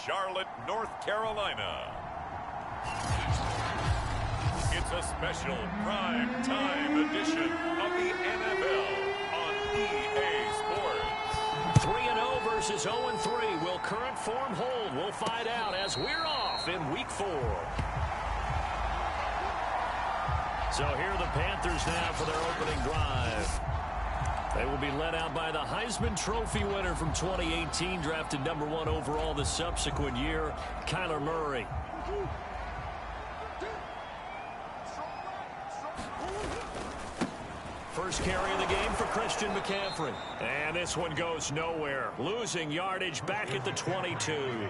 Charlotte, North Carolina. It's a special prime time edition of the NFL on EA Sports. 3-0 versus 0-3. Will current form hold? We'll find out as we're off in Week 4. So here are the Panthers now for their opening drive. They will be led out by the Heisman Trophy winner from 2018, drafted #1 overall the subsequent year, Kyler Murray. First carry of the game for Christian McCaffrey. And this one goes nowhere. Losing yardage back at the 22.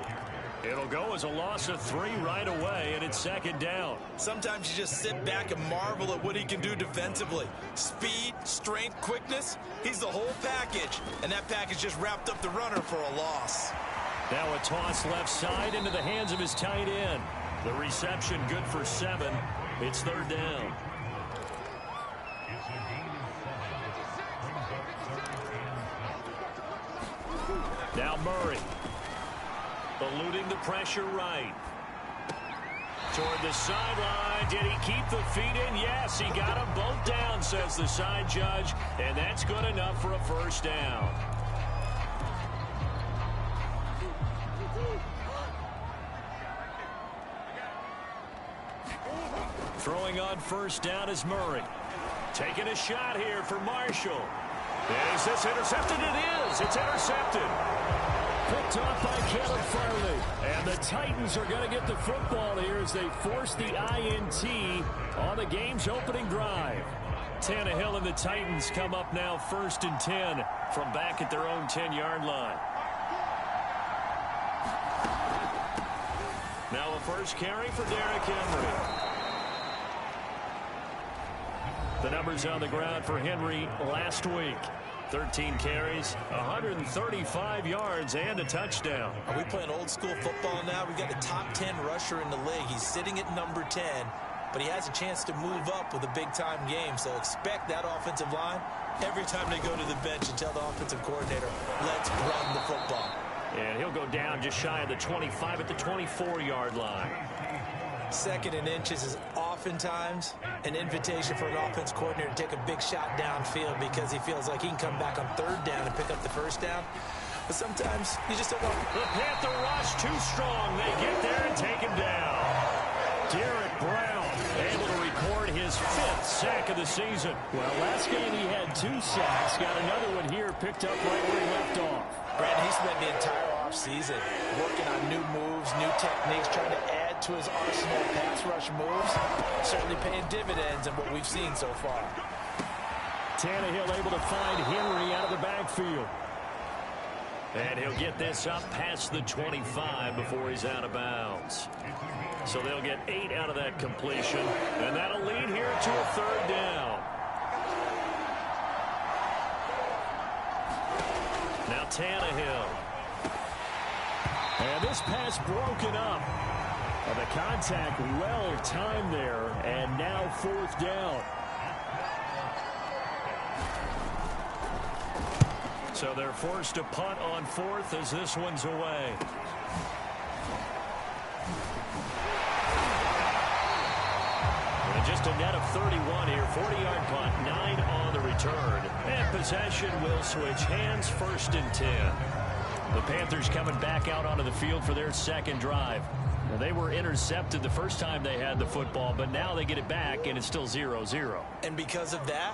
It'll go as a loss of 3 right away, and it's second down. Sometimes you just sit back and marvel at what he can do defensively. Speed, strength, quickness, he's the whole package. And that package just wrapped up the runner for a loss. Now a toss left side into the hands of his tight end. The reception good for 7. It's third down. Now Murray. Eluding the pressure right. Toward the sideline. Did he keep the feet in? Yes, he got them both down, says the side judge. And that's good enough for a first down. Throwing on first down is Murray. Taking a shot here for Marshall. And is this intercepted? It is. It's intercepted. Picked off by Caleb Farley. And the Titans are going to get the football here as they force the INT on the game's opening drive. Tannehill and the Titans come up now 1st and 10 from back at their own 10-yard line. Now a first carry for Derrick Henry. The numbers on the ground for Henry last week. 13 carries, 135 yards, and a touchdown. Are we playing old school football now? We've got the top 10 rusher in the league. He's sitting at number 10, but he has a chance to move up with a big-time game. So expect that offensive line every time they go to the bench and tell the offensive coordinator, let's run the football. And he'll go down just shy of the 25 at the 24-yard line. Second and inches is oftentimes an invitation for an offense coordinator to take a big shot downfield because he feels like he can come back on third down and pick up the first down. But sometimes you just don't want the Panther rush too strong. They get there and take him down. Derrick Brown able to record his 5th sack of the season. Well, last game he had 2 sacks. Got another one here picked up right where he left off. Brandon, he spent the entire offseason working on new moves, new techniques, trying to add to his arsenal of pass rush moves. Certainly paying dividends in what we've seen so far. Tannehill able to find Henry out of the backfield. And he'll get this up past the 25 before he's out of bounds. So they'll get 8 out of that completion. And that'll lead here to a third down. Now Tannehill. And this pass broken up. The contact well timed there. And now 4th down. So they're forced to punt on 4th as this one's away. And just a net of 31 here. 40-yard punt, 9 on the return. And possession will switch hands, 1st and 10. The Panthers coming back out onto the field for their second drive. Now, they were intercepted the first time they had the football, but now they get it back, and it's still 0-0. And because of that,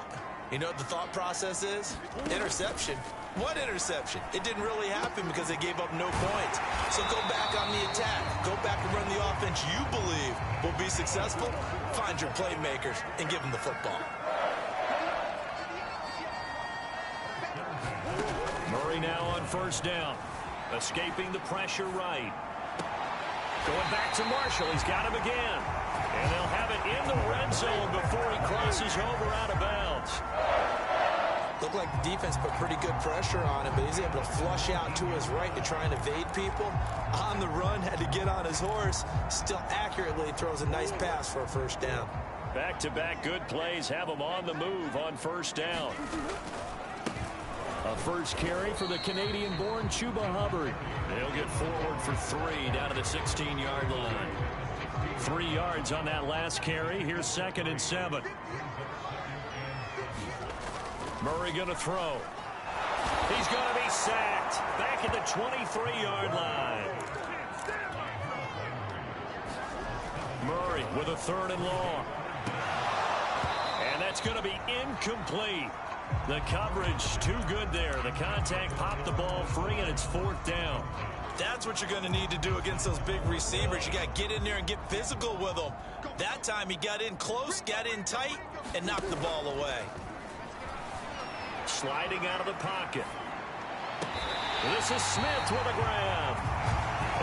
you know what the thought process is? Interception. What interception? It didn't really happen because they gave up no points. So go back on the attack. Go back and run the offense you believe will be successful. Find your playmakers and give them the football. Murray now on first down. Escaping the pressure right. Going back to Marshall. He's got him again. And they'll have it in the red zone before he crosses over out of bounds. Looked like the defense put pretty good pressure on him, but he's able to flush out to his right to try and evade people. On the run, had to get on his horse. Still accurately throws a nice pass for a first down. Back-to-back good plays have him on the move on first down. A first carry for the Canadian-born Chuba Hubbard. They'll get forward for 3 down to the 16-yard line. 3 yards on that last carry. Here's 2nd and 7. Murray going to throw. He's going to be sacked. Back at the 23-yard line. Murray with a 3rd and long. And that's going to be incomplete. The coverage too good there. The contact popped the ball free, and it's 4th down. That's what you're going to need to do against those big receivers. You got to get in there and get physical with them. That time he got in close, got in tight, and knocked the ball away. Sliding out of the pocket. This is Smith with a grab.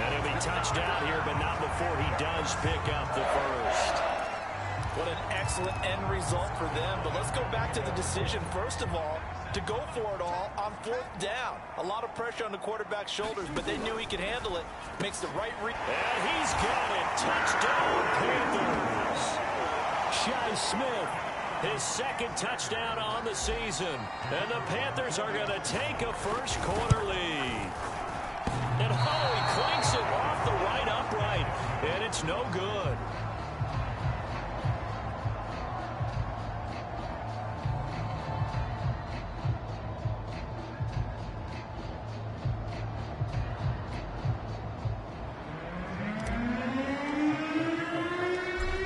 And he'll be touched down here, but not before he does pick up the first. What an excellent end result for them. But let's go back to the decision, first of all, to go for it all on 4th down. A lot of pressure on the quarterback's shoulders, but they knew he could handle it. Makes the right read. And he's got it. Touchdown, Panthers. Shi Smith, his 2nd touchdown on the season. And the Panthers are going to take a first-quarter lead. And he clanks it off the right upright, and it's no good.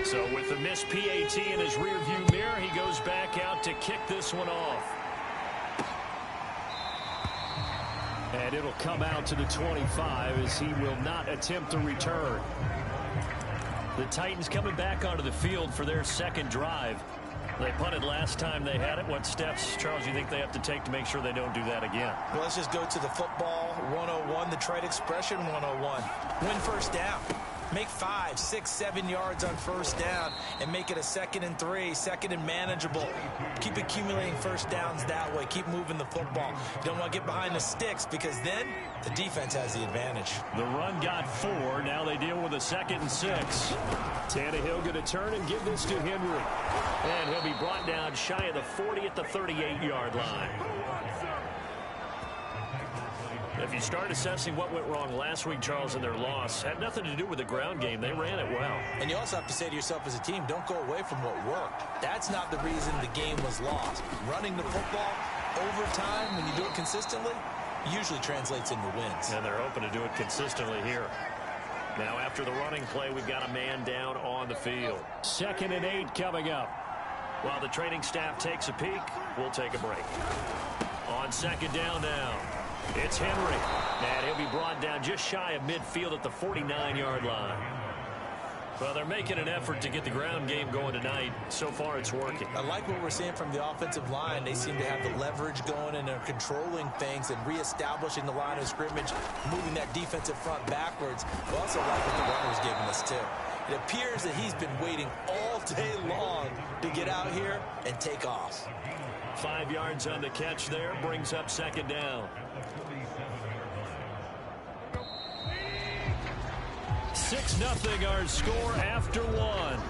So with the missed PAT in his rearview mirror, he goes back out to kick this one off. And it'll come out to the 25 as he will not attempt a return. The Titans coming back onto the field for their 2nd drive. They punted last time they had it. What steps, Charles, you think they have to take to make sure they don't do that again? Well, let's just go to the football 101, the trade expression 101. Win first down. Make 5, 6, 7 yards on first down and make it a 2nd and 3, 2nd and manageable. Keep accumulating first downs that way. Keep moving the football. You don't want to get behind the sticks because then the defense has the advantage. The run got 4. Now they deal with a 2nd and 6. Tannehill going to turn and give this to Henry. And he'll be brought down shy of the 40 at the 38-yard line. If you start assessing what went wrong last week, Charles, in their loss, had nothing to do with the ground game. They ran it well. And you also have to say to yourself as a team, don't go away from what worked. That's not the reason the game was lost. Running the football over time, when you do it consistently, usually translates into wins. And they're hoping to do it consistently here. Now, after the running play, we've got a man down on the field. 2nd and 8 coming up. While the training staff takes a peek, we'll take a break. On 2nd down now. It's Henry, and he'll be brought down just shy of midfield at the 49-yard line. Well, they're making an effort to get the ground game going tonight. So far, it's working. I like what we're seeing from the offensive line. They seem to have the leverage going, and they're controlling things and reestablishing the line of scrimmage, moving that defensive front backwards. We also like what the runner's giving us, too. It appears that he's been waiting all day long to get out here and take off. 5 yards on the catch there, brings up 2nd down. 6-0 our score after 1.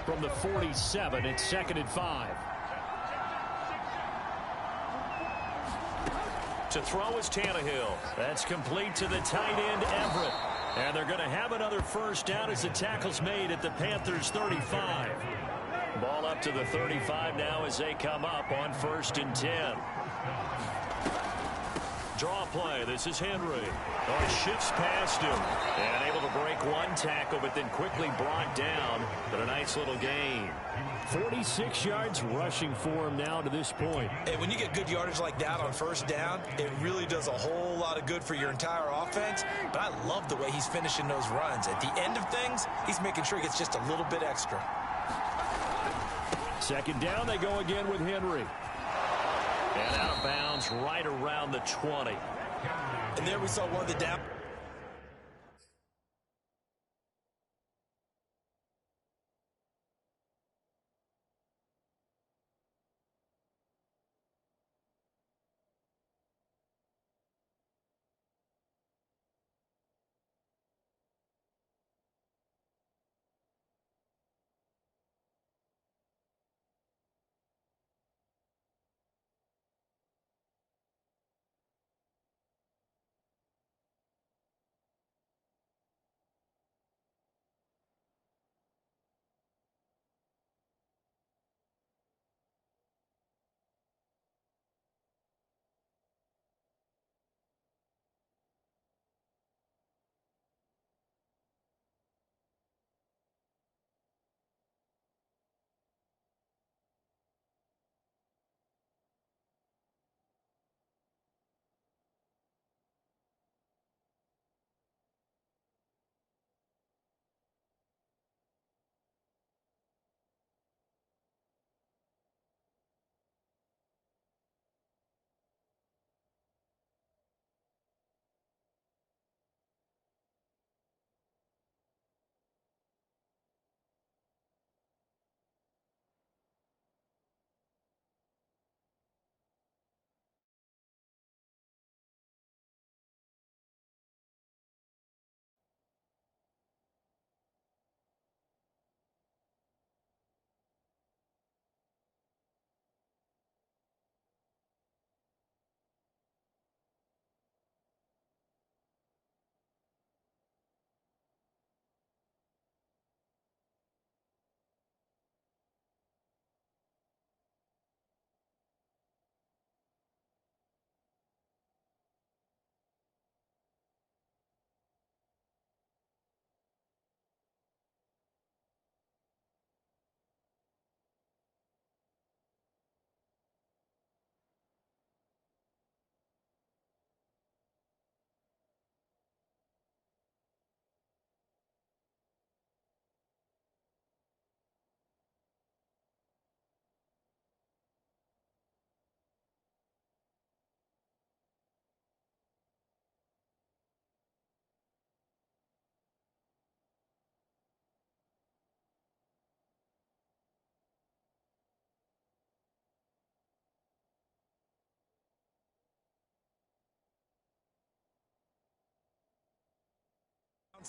From the 47, it's 2nd and 5. To throw is Tannehill. That's complete to the tight end, Everett. And they're going to have another first down as the tackle's made at the Panthers' 35. Ball up to the 35 now as they come up on 1st and 10. Draw play. This is Henry. Oh, shifts past him. And able to break one tackle, but then quickly brought down. But a nice little gain. 46 yards rushing for him now to this point. Hey, when you get good yardage like that on first down, it really does a whole lot of good for your entire offense. But I love the way he's finishing those runs. At the end of things, he's making sure he gets just a little bit extra. 2nd down, they go again with Henry. And out of bounds right around the 20. And there we saw one of the down.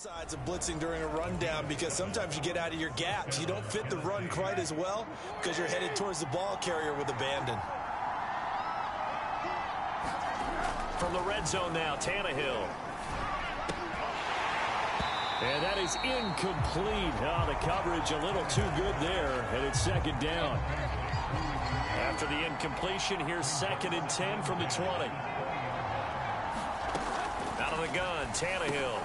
Sides of blitzing during a rundown because sometimes you get out of your gaps. You don't fit the run quite as well because you're headed towards the ball carrier with abandon. From the red zone now, Tannehill. And that is incomplete. Oh, the coverage a little too good there, and it's second down. After the incompletion, here's 2nd and 10 from the 20. Out of the gun, Tannehill.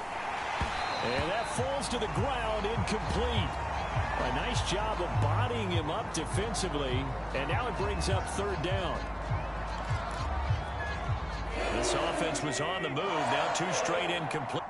And that falls to the ground, incomplete. A nice job of bodying him up defensively, and now it brings up 3rd down. This offense was on the move, now 2 straight incomplete.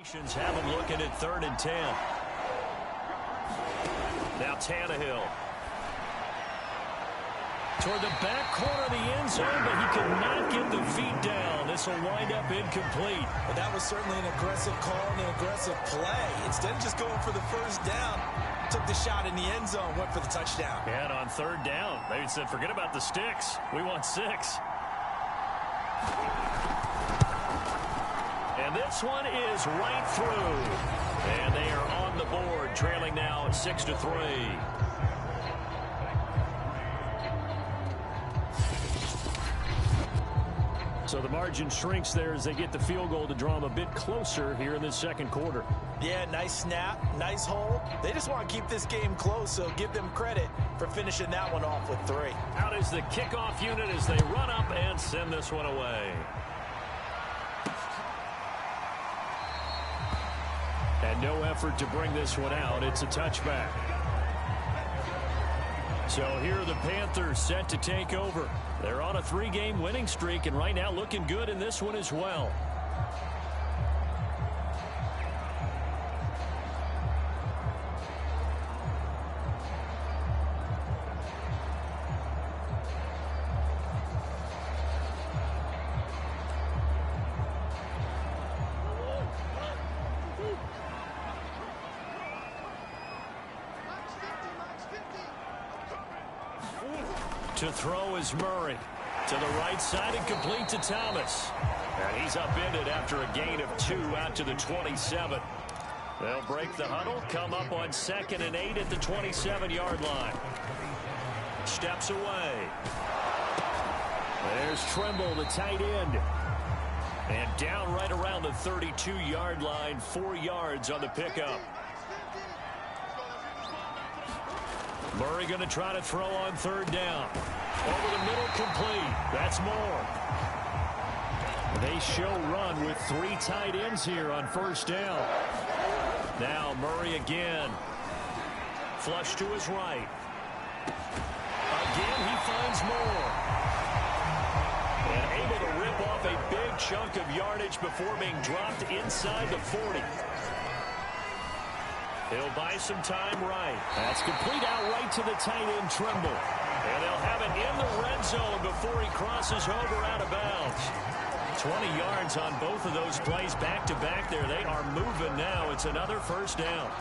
Instructions have him looking at 3rd and 10. Now Tannehill. Toward the back corner of the end zone, but he could not get the feet down. This will wind up incomplete. But that was certainly an aggressive call and an aggressive play. Instead of just going for the first down, took the shot in the end zone, went for the touchdown. And on 3rd down, they said, forget about the sticks. We want 6. And this one is right through. And they are on the board, trailing now at 6-3. So the margin shrinks there as they get the field goal to draw them a bit closer here in this 2nd quarter. Yeah, nice snap, nice hold. They just want to keep this game close, so give them credit for finishing that one off with 3. Out is the kickoff unit as they run up and send this one away. And no effort to bring this one out. It's a touchback. So here are the Panthers set to take over. They're on a 3-game winning streak and right now looking good in this one as well. To throw is Murray. To the right side and complete to Thomas. And he's upended after a gain of 2 out to the 27. They'll break the huddle, come up on 2nd and 8 at the 27-yard line. Steps away. There's Tremble, the tight end. And down right around the 32-yard line, 4 yards on the pickup. Murray going to try to throw on 3rd down. Over the middle, complete. That's more. They show run with 3 tight ends here on 1st down. Now Murray again. Flush to his right. Again, he finds more. And able to rip off a big chunk of yardage before being dropped inside the 40. He'll buy some time right. That's complete out right to the tight end, Tremble. And they'll have it in the red zone before he crosses over out of bounds. 20 yards on both of those plays back-to-back there. They are moving now. It's another 1st down.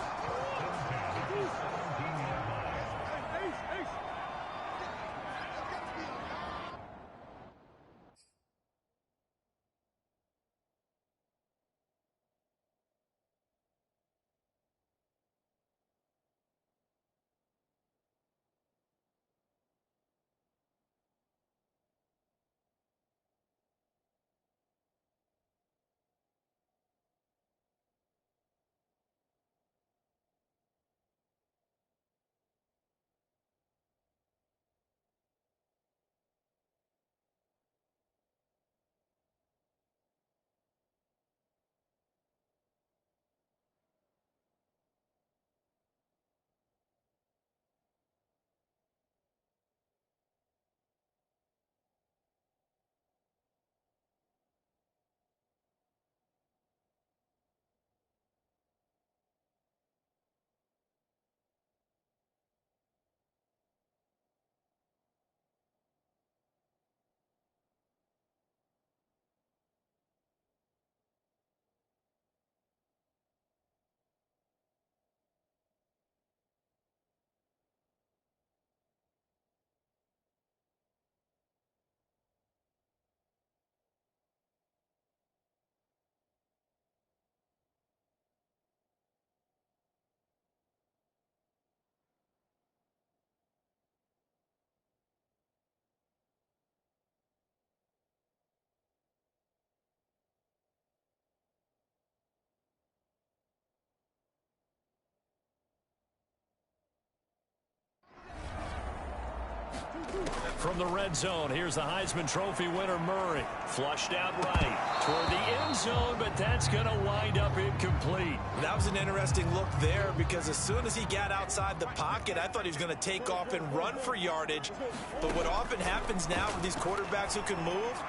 From the red zone, here's the Heisman Trophy winner, Murray. Flushed out right toward the end zone, but that's going to wind up incomplete. That was an interesting look there because as soon as he got outside the pocket, I thought he was going to take off and run for yardage. But what often happens now with these quarterbacks who can move,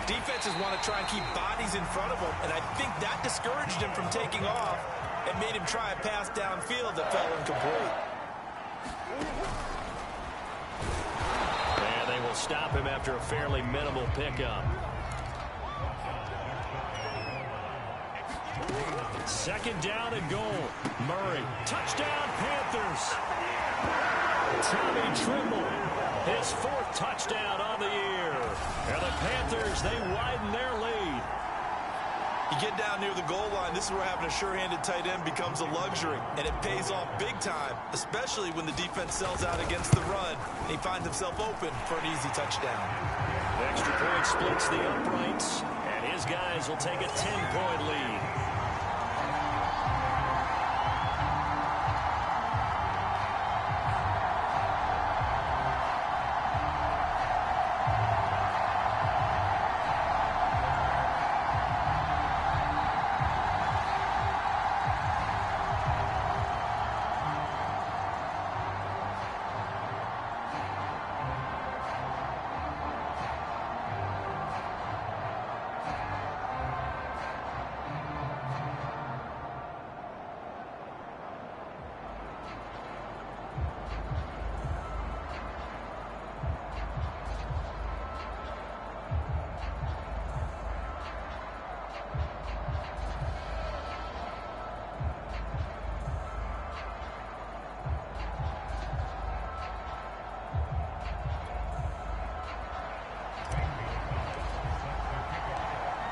Defenses want to try and keep bodies in front of them, and I think that discouraged him from taking off and made him try a pass downfield that fell incomplete. And they will stop him after a fairly minimal pickup. Second down and goal. Murray. Touchdown, Panthers. Tommy Tremble. His 4th touchdown on the year. And the Panthers, they widen their lead. You get down near the goal line, this is where having a sure-handed tight end becomes a luxury, and it pays off big time, especially when the defense sells out against the run, and he finds himself open for an easy touchdown. The extra point splits the uprights, and his guys will take a 10-point lead.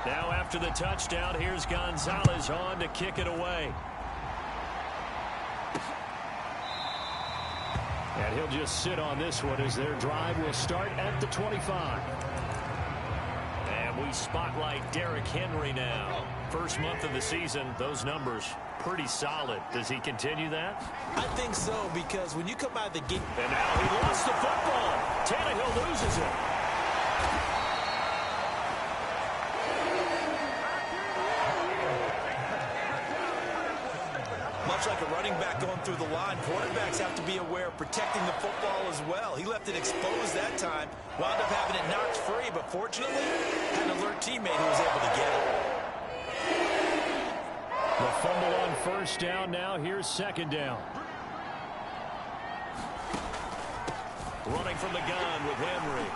Now after the touchdown, here's Gonzalez on to kick it away. And he'll just sit on this one as their drive will start at the 25. And we spotlight Derrick Henry now. First month of the season, those numbers pretty solid. Does he continue that? I think so, because when you come out of the gate... And now he lost the football. Tannehill loses it. Much like a running back going through the line, quarterbacks have to be aware of protecting the football as well. He left it exposed that time, wound up having it knocked free, but fortunately, had an alert teammate who was able to get it. The fumble on first down. Now here's second down. Running from the gun with Henry.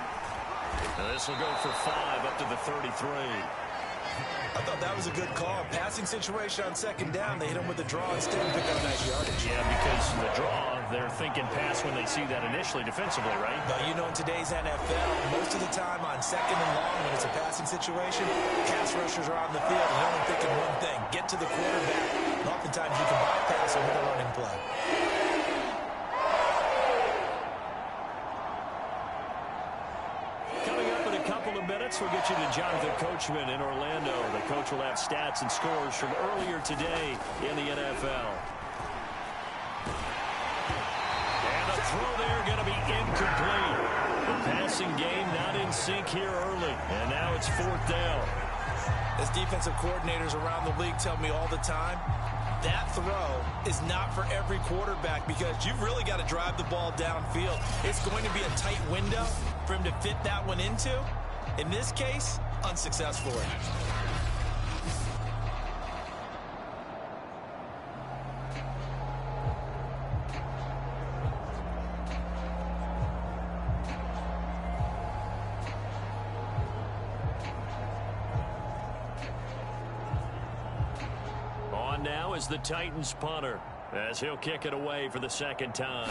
Now this will go for 5 up to the 33. I thought that was a good call. Passing situation on second down. They hit him with the draw instead and pick up nice yardage. Yeah, because the draw, they're thinking pass when they see that initially defensively, right? But you know, in today's NFL, most of the time on second and long, when it's a passing situation, pass rushers are on the field and they're only thinking one thing: get to the quarterback. And oftentimes you can bypass him with a running play. We'll get you to Jonathan Coachman in Orlando. The coach will have stats and scores from earlier today in the NFL. And the throw there going to be incomplete. The passing game not in sync here early. And now it's 4th down. As defensive coordinators around the league tell me all the time, that throw is not for every quarterback because you've really got to drive the ball downfield. It's going to be a tight window for him to fit that one into. In this case, unsuccessfully. On now is the Titans punter as he'll kick it away for the second time.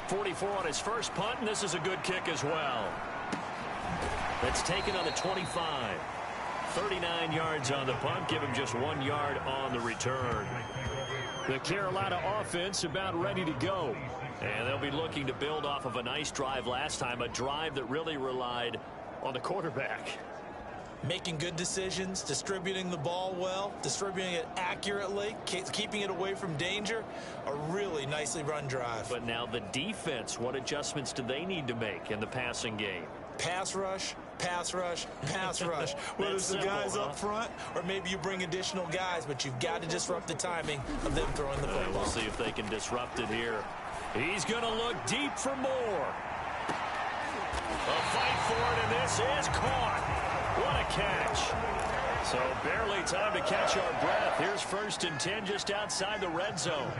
44 on his first punt, and this is a good kick as well. That's taken on the 25. 39 yards on the punt, give him just 1 yard on the return. The Carolina offense about ready to go. And they'll be looking to build off of a nice drive last time, a drive that really relied on the quarterback. Making good decisions, distributing the ball well, distributing it accurately, keeping it away from danger. A really nicely run drive. But now the defense, what adjustments do they need to make in the passing game? Pass rush, pass rush, pass rush. Whether it's the guys up front or maybe you bring additional guys, but you've got to disrupt the timing of them throwing the football. We'll see if they can disrupt it here. He's going to look deep for more. A fight for it, and this is caught. What a catch. So barely time to catch our breath. Here's 1st and 10 just outside the red zone.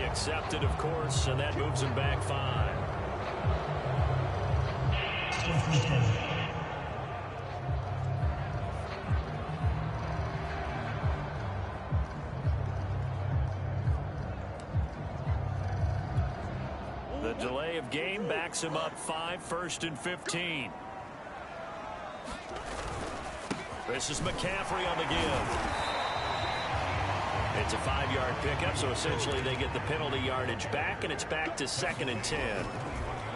Accepted, of course, and that moves him back 5. The delay of game backs him up 5, 1st and 15. This is McCaffrey on the give. It's a 5-yard pickup, so essentially they get the penalty yardage back, and it's back to 2nd and 10.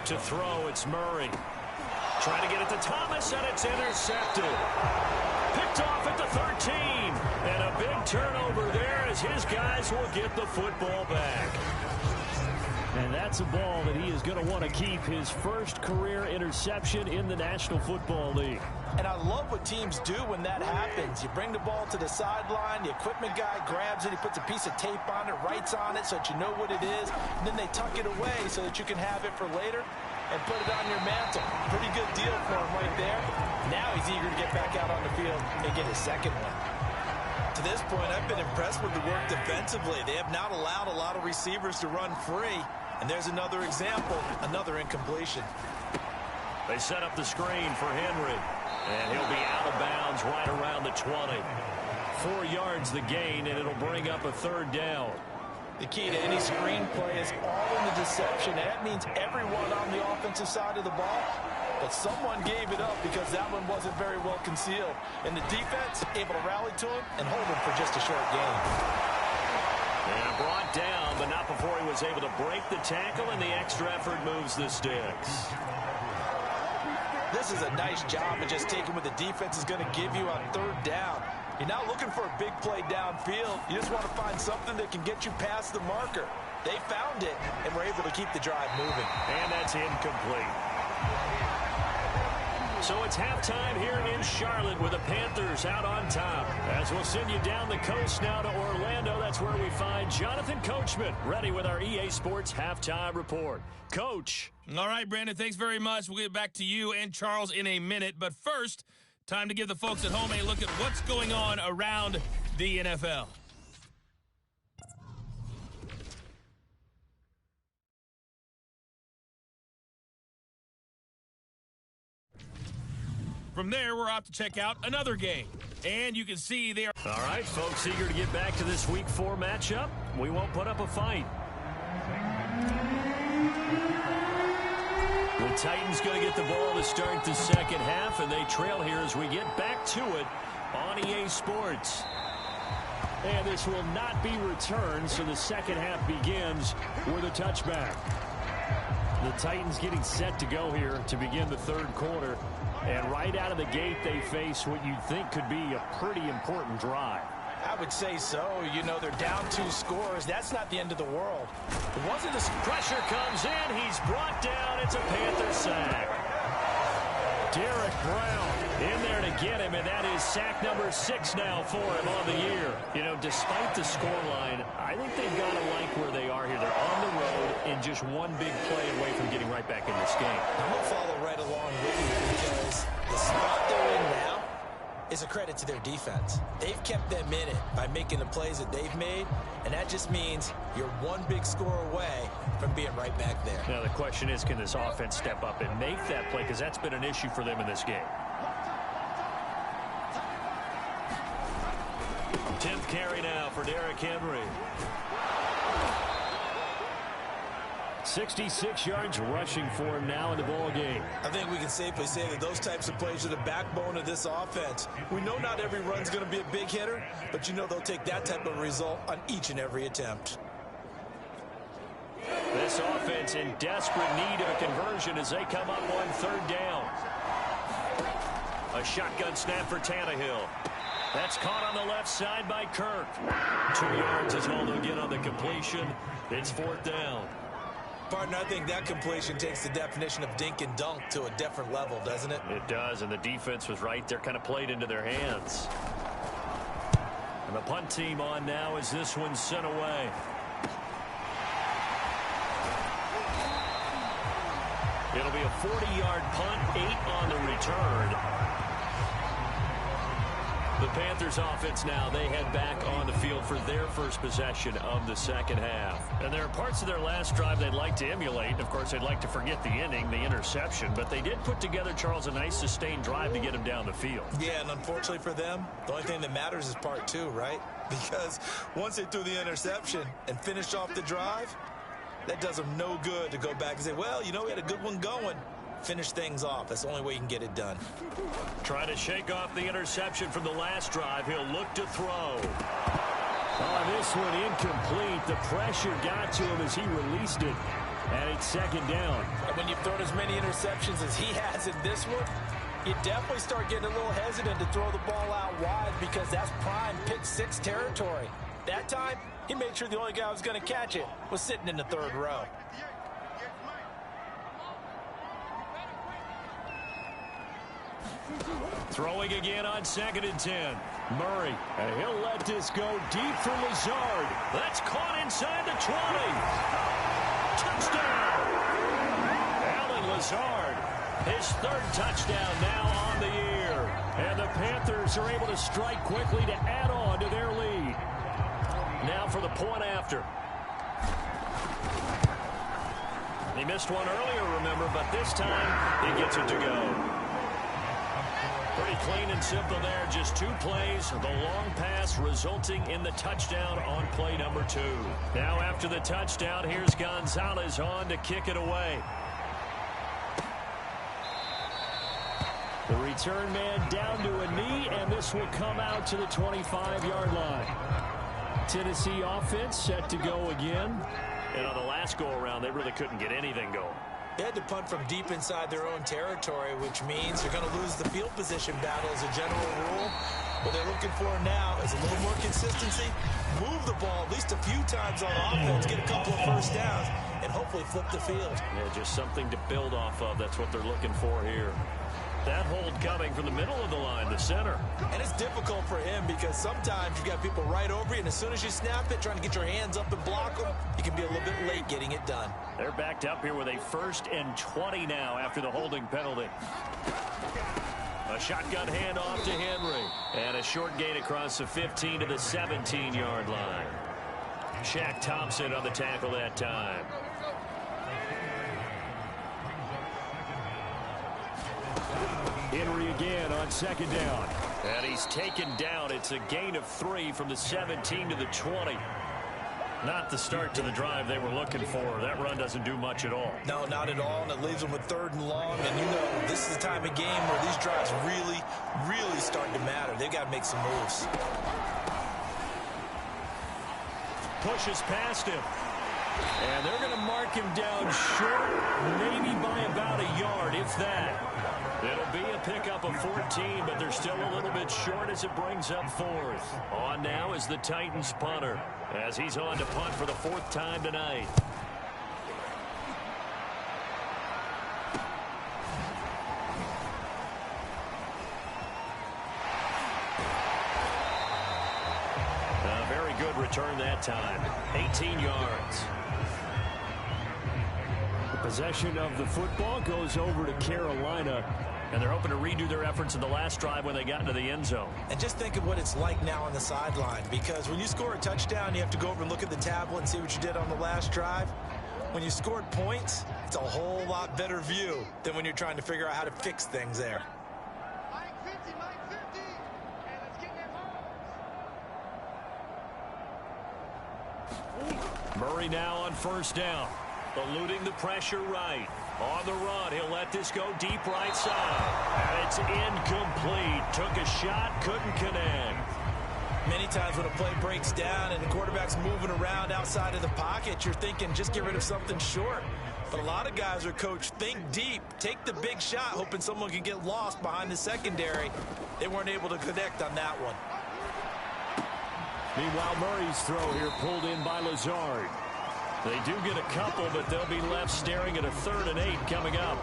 To throw, it's Murray. Trying to get it to Thomas, and it's intercepted. Picked off at the 13. And a big turnover there as his guys will get the football back. And that's a ball that he is going to want to keep, his first career interception in the National Football League. And I love what teams do when that happens. You bring the ball to the sideline, the equipment guy grabs it, he puts a piece of tape on it, writes on it so that you know what it is, and then they tuck it away so that you can have it for later and put it on your mantle. Pretty good deal for him right there. Now he's eager to get back out on the field and get his second one. To this point, I've been impressed with the work defensively. They have not allowed a lot of receivers to run free. And there's another example, another incompletion. They set up the screen for Henry. And he'll be out of bounds right around the 20. 4 yards the gain, and it'll bring up a 3rd down. The key to any screen play is all in the deception. And that means everyone on the offensive side of the ball. But someone gave it up because that one wasn't very well concealed. And the defense able to rally to him and hold him for just a short gain. And brought down, but not before he was able to break the tackle, and the extra effort moves the sticks. This is a nice job of just taking what the defense is going to give you on 3rd down. You're not looking for a big play downfield. You just want to find something that can get you past the marker. They found it and were able to keep the drive moving. And that's incomplete. So it's halftime here in Charlotte with the Panthers out on top. As we'll send you down the coast now to Orlando, that's where we find Jonathan Coachman ready with our EA Sports Halftime Report. Coach. All right, Brandon, thanks very much. We'll get back to you and Charles in a minute. But first, time to give the folks at home a look at what's going on around the NFL. From there, we're off to check out another game. And you can see they are... All right, folks, eager to get back to this Week 4 matchup. We won't put up a fight. The Titans going to get the ball to start the second half, and they trail here as we get back to it on EA Sports. And this will not be returned, so the second half begins with a touchback. The Titans getting set to go here to begin the 3rd quarter. And right out of the gate, they face what you'd think could be a pretty important drive. I would say so. You know, they're down 2 scores. That's not the end of the world. It wasn't a... Pressure comes in. He's brought down. It's a Panther sack. Derek Brown in there to get him, and that is sack number 6 now for him on the year. You know, despite the scoreline, I think they've got to like where they are here. They're on the road and just one big play away from getting right back in this game. I'm going to follow right along with you because the spot they're in now is a credit to their defense. They've kept them in it by making the plays that they've made, and that just means you're one big score away from being right back there. Now, the question is, can this offense step up and make that play? Because that's been an issue for them in this game. 10th carry now for Derrick Henry. 66 yards rushing for him now in the ball game. I think we can safely say that those types of plays are the backbone of this offense. We know not every run's going to be a big hitter, but you know they'll take that type of result on each and every attempt. This offense in desperate need of a conversion as they come up on 3rd down. A shotgun snap for Tannehill. That's caught on the left side by Kirk. 2 yards is all they'll get on the completion. It's 4th down. Partner, I think that completion takes the definition of dink and dunk to a different level, doesn't it? It does, and the defense was right there, kind of played into their hands. And the punt team on now as this one's sent away. It'll be a 40-yard punt, 8 on the return. The Panthers offense now, they head back on the field for their first possession of the second half. And there are parts of their last drive they'd like to emulate. Of course, they'd like to forget the ending, the interception. But they did put together, Charles, a nice sustained drive to get him down the field. Yeah, and unfortunately for them, the only thing that matters is part 2, right? Because once they threw the interception and finished off the drive, that does them no good to go back and say, well, you know, we had a good one going. Finish things off. That's the only way you can get it done. Trying to shake off the interception from the last drive. He'll look to throw. Oh, this one incomplete. The pressure got to him as he released it. And it's 2nd down. And when you've thrown as many interceptions as he has in this one, you definitely start getting a little hesitant to throw the ball out wide because that's prime pick 6 territory. That time, he made sure the only guy who was going to catch it was sitting in the 3rd row. Throwing again on 2nd and 10. Murray, and he'll let this go deep for Lazard. That's caught inside the 20. Touchdown! Alan Lazard, his 3rd touchdown now on the year. And the Panthers are able to strike quickly to add on to their lead. Now for the point after. He missed one earlier, remember, but this time he gets it to go. Pretty clean and simple there. Just 2 plays. The long pass resulting in the touchdown on play number 2. Now after the touchdown, here's Gonzalez on to kick it away. The return man down to a knee, and this will come out to the 25-yard line. Tennessee offense set to go again. And on the last go-around, they really couldn't get anything going. They had to punt from deep inside their own territory, which means they're going to lose the field position battle as a general rule. What they're looking for now is a little more consistency, move the ball at least a few times on offense, get a couple of first downs, and hopefully flip the field. Yeah, just something to build off of. That's what they're looking for here. That hold coming from the middle of the line, the center. And it's difficult for him because sometimes you've got people right over you, and as soon as you snap it, trying to get your hands up and block them, you can be a little bit late getting it done. They're backed up here with a 1st and 20 now after the holding penalty. A shotgun handoff to Henry. And a short gain across the 15 to the 17-yard line. Shaq Thompson on the tackle that time. Henry again on 2nd down. And he's taken down. It's a gain of 3 from the 17 to the 20. Not the start to the drive they were looking for. That run doesn't do much at all. No, not at all, and it leaves them with 3rd and long. And you know, this is the time of game where these drives really start to matter. They've got to make some moves. Pushes past him. And they're going to mark him down short, maybe by about a yard, if that. It'll be a pickup of 14, but they're still a little bit short as it brings up 4th. On now is the Titans punter, as he's on to punt for the 4th time tonight. A very good return that time. 18 yards. The possession of the football goes over to Carolina. And they're hoping to redo their efforts in the last drive when they got into the end zone. And just think of what it's like now on the sideline, because when you score a touchdown, you have to go over and look at the tablet and see what you did on the last drive. When you scored points, it's a whole lot better view than when you're trying to figure out how to fix things there. Murray now on 1st down. Eluding the pressure right. On the run, he'll let this go deep right side. And it's incomplete. Took a shot, couldn't connect. Many times when a play breaks down and the quarterback's moving around outside of the pocket, you're thinking just get rid of something short. But a lot of guys are coached, think deep, take the big shot, hoping someone can get lost behind the secondary. They weren't able to connect on that one. Meanwhile, Murray's throw here pulled in by Lazard. They do get a couple, but they'll be left staring at a 3rd and 8 coming up.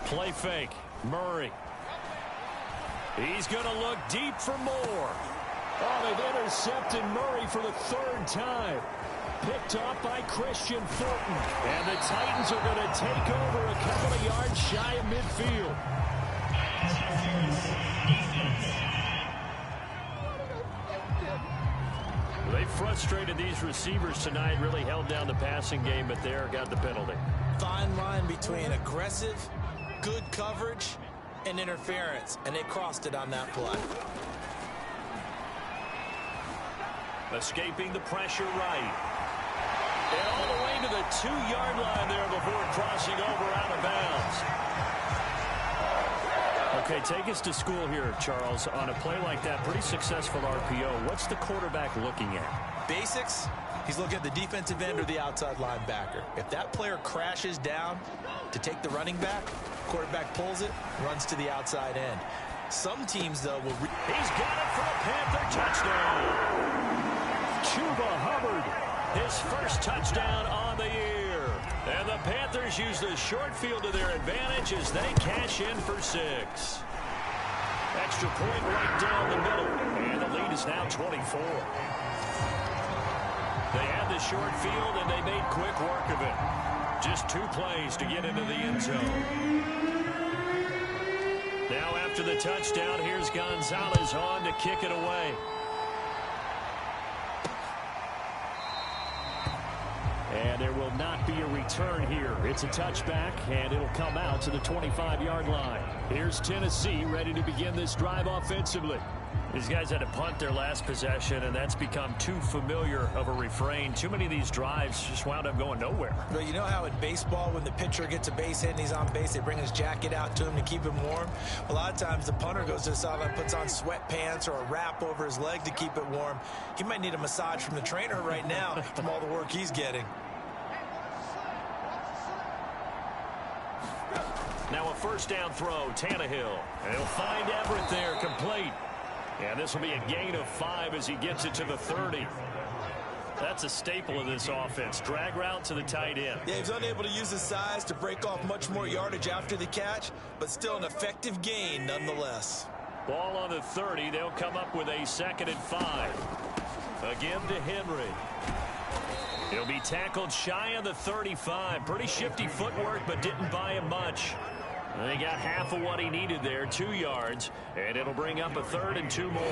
Play fake. Murray. He's going to look deep for more. Oh, they've intercepted Murray for the 3rd time. Picked off by Christian Fulton. And the Titans are going to take over a couple of yards shy of midfield. They frustrated these receivers tonight, really held down the passing game, but there got the penalty. Fine line between aggressive, good coverage, and interference, and they crossed it on that play. Escaping the pressure right. And all the way to the 2-yard line there before crossing over out of bounds. Okay, take us to school here, Charles. On a play like that, pretty successful RPO. What's the quarterback looking at? Basics, he's looking at the defensive end or the outside linebacker. If that player crashes down to take the running back, quarterback pulls it, runs to the outside end. Some teams, though, will... He's got it for a Panther touchdown. Chuba Hubbard, his first touchdown on the year. And the Panthers use the short field to their advantage as they cash in for 6. Extra point right down the middle. And the lead is now 24. They had the short field, and they made quick work of it. Just 2 plays to get into the end zone. Now after the touchdown, here's Gonzalez on to kick it away. And there will not be a return here. It's a touchback, and it'll come out to the 25-yard line. Here's Tennessee ready to begin this drive offensively. These guys had to punt their last possession, and that's become too familiar of a refrain. Too many of these drives just wound up going nowhere. But you know how in baseball, when the pitcher gets a base hit and he's on base, they bring his jacket out to him to keep him warm? A lot of times the punter goes to the sideline, puts on sweatpants or a wrap over his leg to keep it warm. He might need a massage from the trainer right now from all the work he's getting. Now a first down throw, Tannehill. And he'll find Everett there, complete. And this will be a gain of 5 as he gets it to the 30. That's a staple of this offense. Drag route to the tight end. Yeah, he's unable to use his size to break off much more yardage after the catch, but still an effective gain nonetheless. Ball on the 30. They'll come up with a 2nd and 5. Again to Henry. He'll be tackled shy of the 35. Pretty shifty footwork, but didn't buy him much. They got half of what he needed there, 2 yards, and it'll bring up a 3rd and 2 more.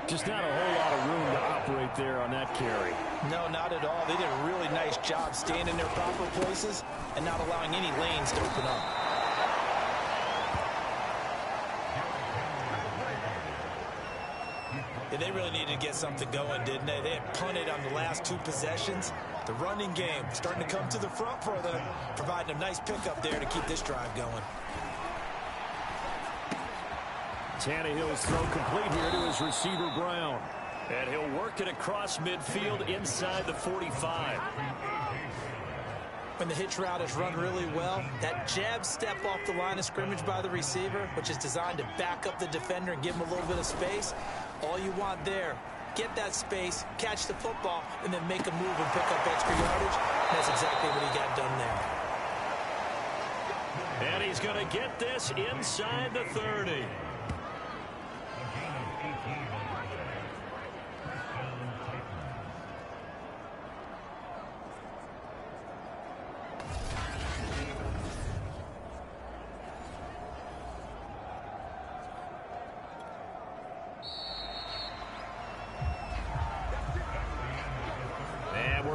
Just not a whole lot of room to operate there on that carry. No, not at all. They did a really nice job staying in their proper places and not allowing any lanes to open up. Yeah, they really needed to get something going, didn't they? They had punted on the last 2 possessions. The running game starting to come to the front for them, providing a nice pickup there to keep this drive going. Tannehill's throw complete here to his receiver, Brown. And he'll work it across midfield inside the 45. When the hitch route is run really well, that jab step off the line of scrimmage by the receiver, which is designed to back up the defender and give him a little bit of space, all you want there, get that space, catch the football, and then make a move and pick up extra yardage. That's exactly what he got done there. And he's going to get this inside the 30.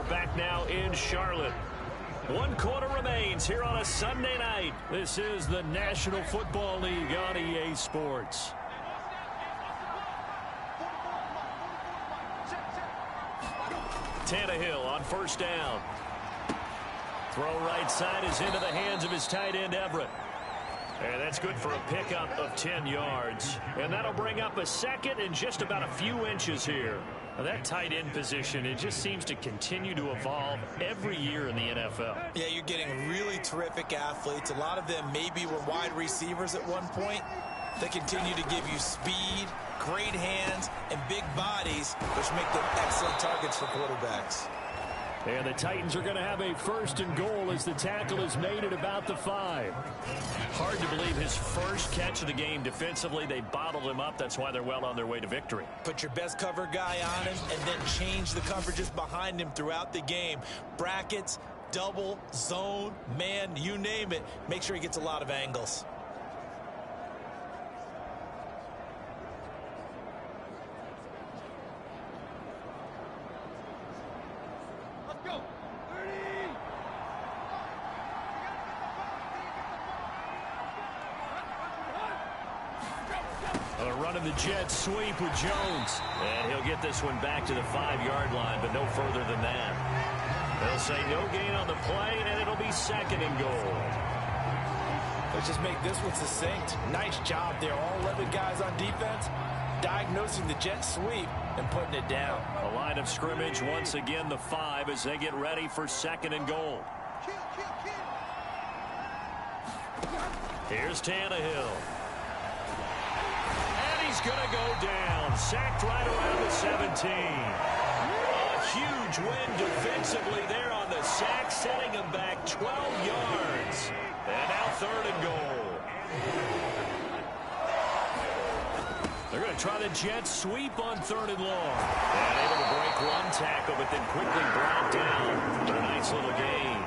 Back now in Charlotte. 1 quarter remains here on a Sunday night. This is the National Football League on EA Sports. Tannehill on first down. Throw right side is into the hands of his tight end, Everett. And that's good for a pickup of 10 yards. And that'll bring up a 2nd and just about a few inches here. Well, that tight end position, it just seems to continue to evolve every year in the NFL. Yeah, you're getting really terrific athletes. A lot of them maybe were wide receivers at one point. They continue to give you speed, great hands, and big bodies, which make them excellent targets for quarterbacks. And the Titans are going to have a 1st and goal as the tackle is made at about the 5. Hard to believe his first catch of the game defensively. They bottled him up. That's why they're well on their way to victory. Put your best cover guy on him and then change the coverages behind him throughout the game. Brackets, double, zone, man, you name it. Make sure he gets a lot of angles. Running the jet sweep with Jones. And he'll get this one back to the 5-yard line, but no further than that. They'll say no gain on the play, and it'll be 2nd and goal. Let's just make this one succinct. Nice job there. All 11 guys on defense diagnosing the jet sweep and putting it down. A line of scrimmage, once again the 5 as they get ready for 2nd and goal. Here's Tannehill. He's going to go down. Sacked right around the 17. A huge win defensively there on the sack, setting him back 12 yards. And now 3rd and goal. They're going to try the jet sweep on 3rd and long. And able to break one tackle, but then quickly brought down. A nice little gain.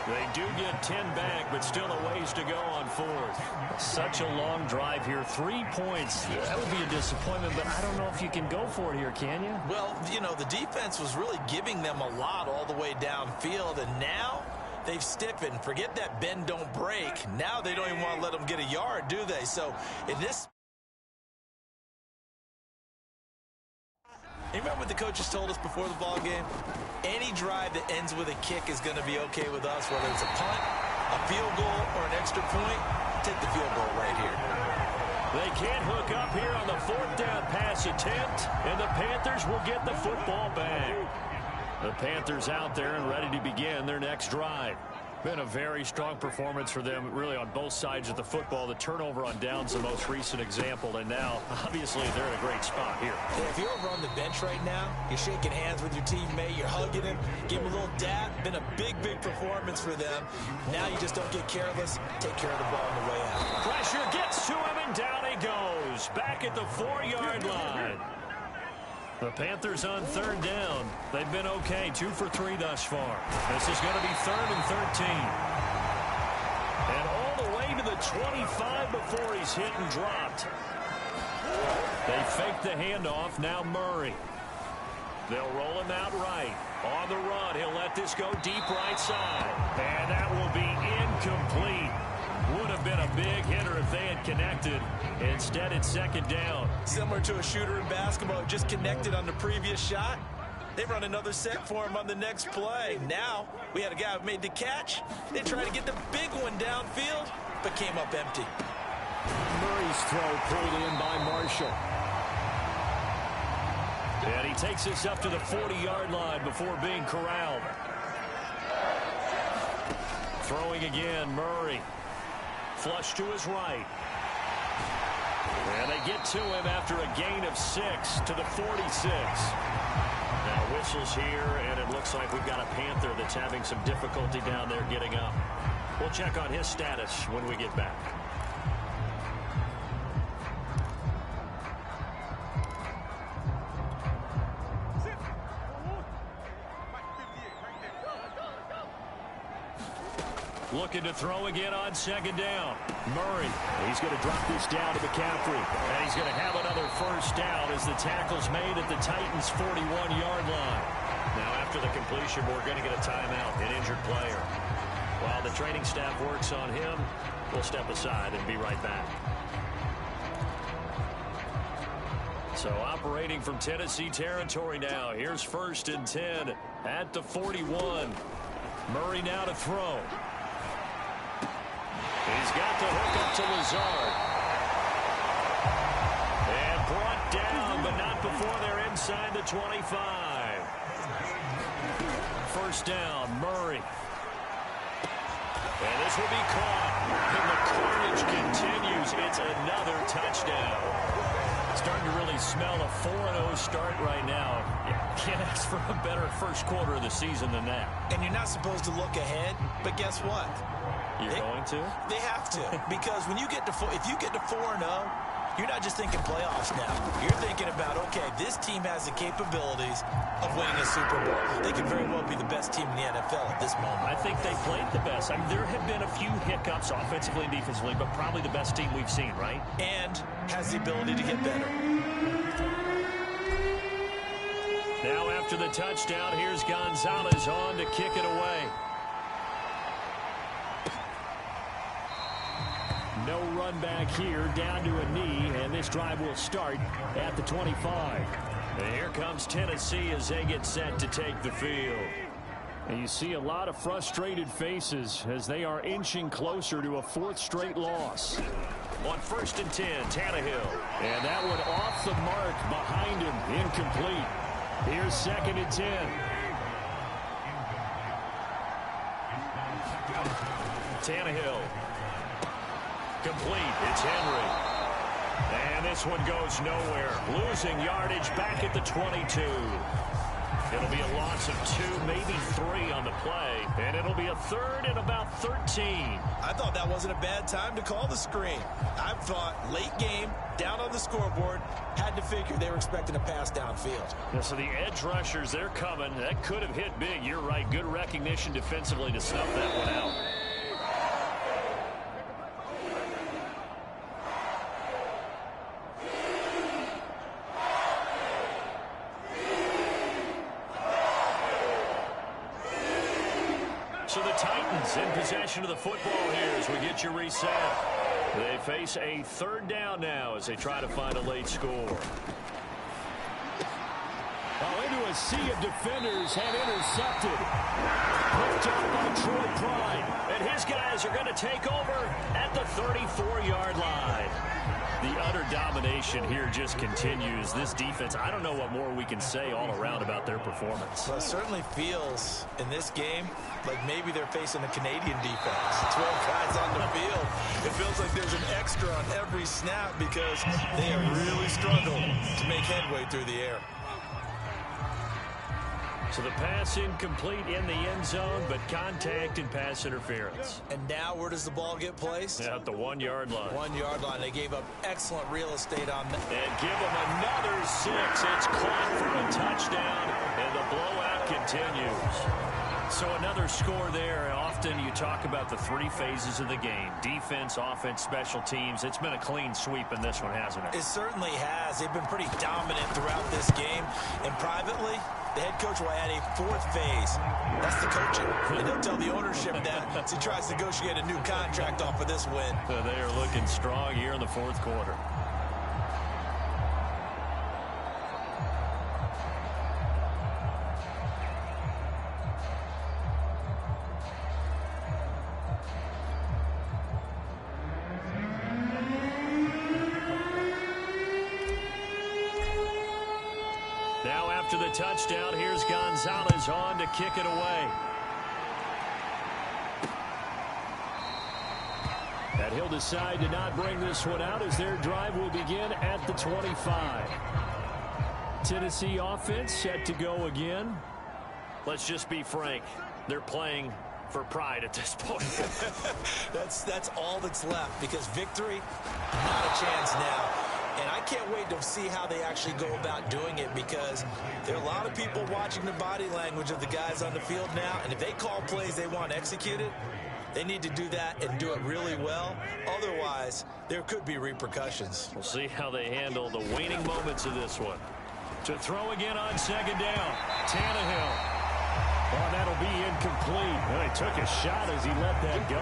They do get 10 back, but still a ways to go on 4th. Such a long drive here. 3 points. That would be a disappointment, but I don't know if you can go for it here, can you? Well, you know, the defense was really giving them a lot all the way downfield, and now they've stiffened. Forget that bend, don't break. Now they don't even want to let them get a yard, do they? So in this... You remember what the coaches told us before the ball game? Any drive that ends with a kick is going to be okay with us, whether it's a punt, a field goal, or an extra point. Take the field goal right here. They can't hook up here on the 4th down pass attempt, and the Panthers will get the football back. The Panthers out there and ready to begin their next drive. Been a very strong performance for them, really, on both sides of the football. The turnover on downs the most recent example, and now, obviously, they're in a great spot here. Yeah, if you're over on the bench right now, you're shaking hands with your teammate, you're hugging him, give him a little dab. Been a big, big performance for them. Now you just don't get careless. Take care of the ball on the way out. Pressure gets to him, and down he goes. Back at the 4-yard line. The Panthers on 3rd down. They've been okay, 2 for 3 thus far. This is going to be 3rd and 13. And all the way to the 25 before he's hit and dropped. They fake the handoff. Now Murray. They'll roll him out right. On the run, he'll let this go deep right side. And that will be incomplete. Would have been a big hitter if they had connected. Instead, it's 2nd down. Similar to a shooter in basketball, just connected on the previous shot. They run another set for him on the next play. Now, we had a guy who made the catch. They tried to get the big one downfield, but came up empty. Murray's throw pulled in by Marshall. And he takes this up to the 40-yard line before being corralled. Throwing again, Murray. Flush to his right. And they get to him after a gain of 6 to the 46. Now whistles here, and it looks like we've got a Panther that's having some difficulty down there getting up. We'll check on his status when we get back. Looking to throw again on 2nd down. Murray, he's going to drop this down to McCaffrey. And he's going to have another 1st down as the tackle's made at the Titans' 41-yard line. Now, after the completion, we're going to get a timeout, an injured player. While the training staff works on him, we'll step aside and be right back. So operating from Tennessee territory now. Here's 1st and 10 at the 41. Murray now to throw. He's got the hook up to Lazard. And brought down, but not before they're inside inside the 25. First down, Murray. And this will be caught. And the carnage continues. It's another touchdown. Starting to really smell a 4-0 start right now. You can't ask for a better first quarter of the season than that. And you're not supposed to look ahead, but guess what? You're going to? They have to. Because when you get to if you get to 4-0, you're not just thinking playoffs now. You're thinking about, okay, this team has the capabilities of winning a Super Bowl. They could very well be the best team in the NFL at this moment. I think they played the best. I mean, there have been a few hiccups offensively and defensively, but probably the best team we've seen, right? And has the ability to get better. Now after the touchdown, here's Gonzalez on to kick it away. No run back here, down to a knee, and this drive will start at the 25. And here comes Tennessee as they get set to take the field. And you see a lot of frustrated faces as they are inching closer to a fourth straight loss. On 1st and 10, Tannehill. And that one off the mark behind him, incomplete. Here's 2nd and 10. Tannehill. Complete. It's Henry. And this one goes nowhere. Losing yardage back at the 22. It'll be a loss of 2, maybe 3 on the play. And it'll be a 3rd and about 13. I thought that wasn't a bad time to call the screen. I thought late game, down on the scoreboard, had to figure they were expecting a pass downfield. Yeah, so the edge rushers, they're coming. That could have hit big. You're right. Good recognition defensively to snuff that one out. So the Titans in possession of the football here as we get you reset. They face a 3rd down now as they try to find a late score. Oh, into a sea of defenders and intercepted. Picked up by Troy Pride. And his guys are going to take over at the 34-yard line. The utter domination here just continues. This defense, I don't know what more we can say all around about their performance. Well, it certainly feels in this game like maybe they're facing a Canadian defense. 12 guys on the field. It feels like there's an extra on every snap because they have really struggled to make headway through the air. So the pass incomplete in the end zone, but contact and pass interference. And now where does the ball get placed? At the 1-yard line. 1-yard line. They gave up excellent real estate on that. And give them another 6. It's caught for a touchdown, and the blowout continues. So another score there. Often you talk about the 3 phases of the game. Defense, offense, special teams. It's been a clean sweep in this one, hasn't it? It certainly has. They've been pretty dominant throughout this game. And privately, the head coach will add a 4th phase. That's the coaching. And he'll tell the ownership that as he tries to negotiate a new contract off of this win. So they are looking strong here in the 4th quarter. After the touchdown, here's Gonzalez on to kick it away. And he'll decide to not bring this one out as their drive will begin at the 25. Tennessee offense set to go again. Let's just be frank. They're playing for pride at this point. That's all that's left because victory, not a chance now. And I can't wait to see how they actually go about doing it because there are a lot of people watching the body language of the guys on the field now. And if they call plays they want executed, they need to do that and do it really well. Otherwise, there could be repercussions. We'll see how they handle the waning moments of this one. To throw again on 2nd down, Tannehill. Oh, that'll be incomplete. Well, he took a shot as he let that go.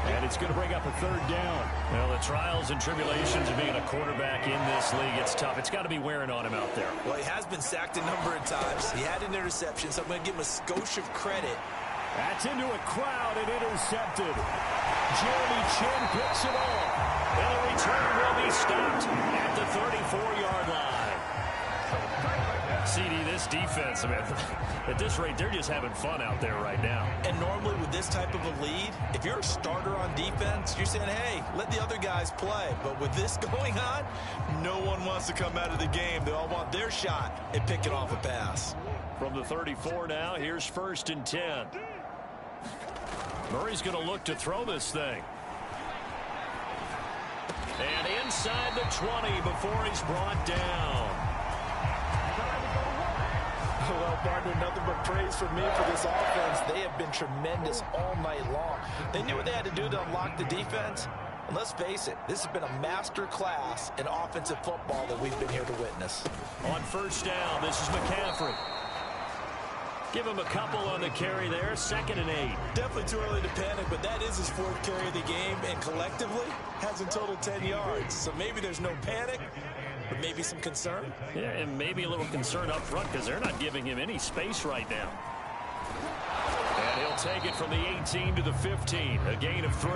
And it's going to bring up a 3rd down. Well, the trials and tribulations of being a quarterback in this league, it's tough. It's got to be wearing on him out there. Well, he has been sacked a number of times. He had an interception, so I'm going to give him a skosh of credit. That's into a crowd and intercepted. Jeremy Chin picks it off. And the return will be stopped at the 34-yard line. CD, this defense, man, at this rate, they're just having fun out there right now. And normally with this type of a lead, if you're a starter on defense, you're saying, hey, let the other guys play. But with this going on, no one wants to come out of the game. They all want their shot at picking off a pass. From the 34 now, here's 1st and 10. Murray's going to look to throw this thing. And inside the 20 before he's brought down. Well, partner, nothing but praise from me for this offense. They have been tremendous all night long. They knew what they had to do to unlock the defense. And let's face it, this has been a master class in offensive football that we've been here to witness. On 1st down, this is McCaffrey. Give him a couple on the carry there, 2nd and 8. Definitely too early to panic, but that is his 4th carry of the game, and collectively has in total 10 yards. So maybe there's no panic, but maybe some concern. Yeah, and maybe a little concern up front because they're not giving him any space right now. And he'll take it from the 18 to the 15, a gain of 3.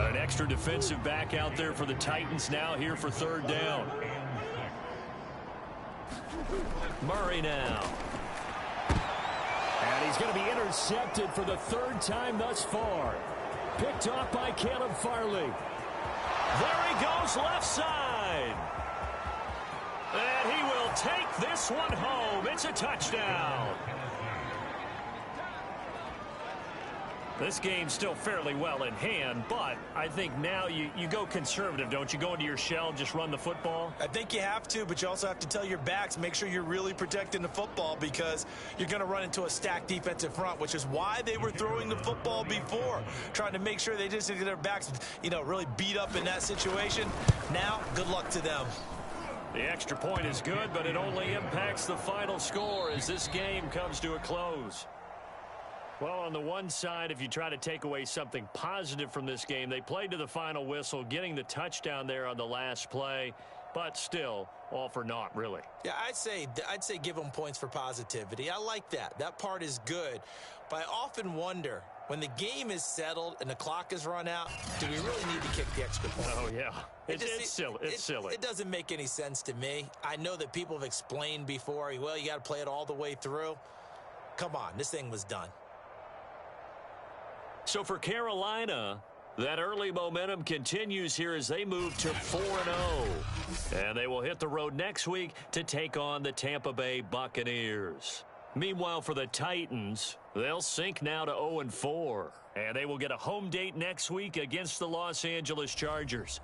An extra defensive back out there for the Titans now here for 3rd down. Murray now. And he's going to be intercepted for the 3rd time thus far. Picked off by Caleb Farley. There he goes left side. And he will take this one home. It's a touchdown. This game's still fairly well in hand, but I think now you go conservative, don't you? Go into your shell, just run the football? I think you have to, but you also have to tell your backs, make sure you're really protecting the football because you're going to run into a stacked defensive front, which is why they were throwing the football before, trying to make sure they just get their backs, really beat up in that situation. Now, good luck to them. The extra point is good, but it only impacts the final score as this game comes to a close. Well, on the one side, if you try to take away something positive from this game, they played to the final whistle, getting the touchdown there on the last play, but still, all for naught, really. Yeah, I'd say give them points for positivity. I like that. That part is good. But I often wonder, when the game is settled and the clock is run out, do we really need to kick the extra point? Oh, yeah. It's silly. It's silly. It doesn't make any sense to me. I know that people have explained before, well, you got to play it all the way through. Come on, this thing was done. So for Carolina, that early momentum continues here as they move to 4-0. And they will hit the road next week to take on the Tampa Bay Buccaneers. Meanwhile, for the Titans, they'll sink now to 0-4. And they will get a home date next week against the Los Angeles Chargers.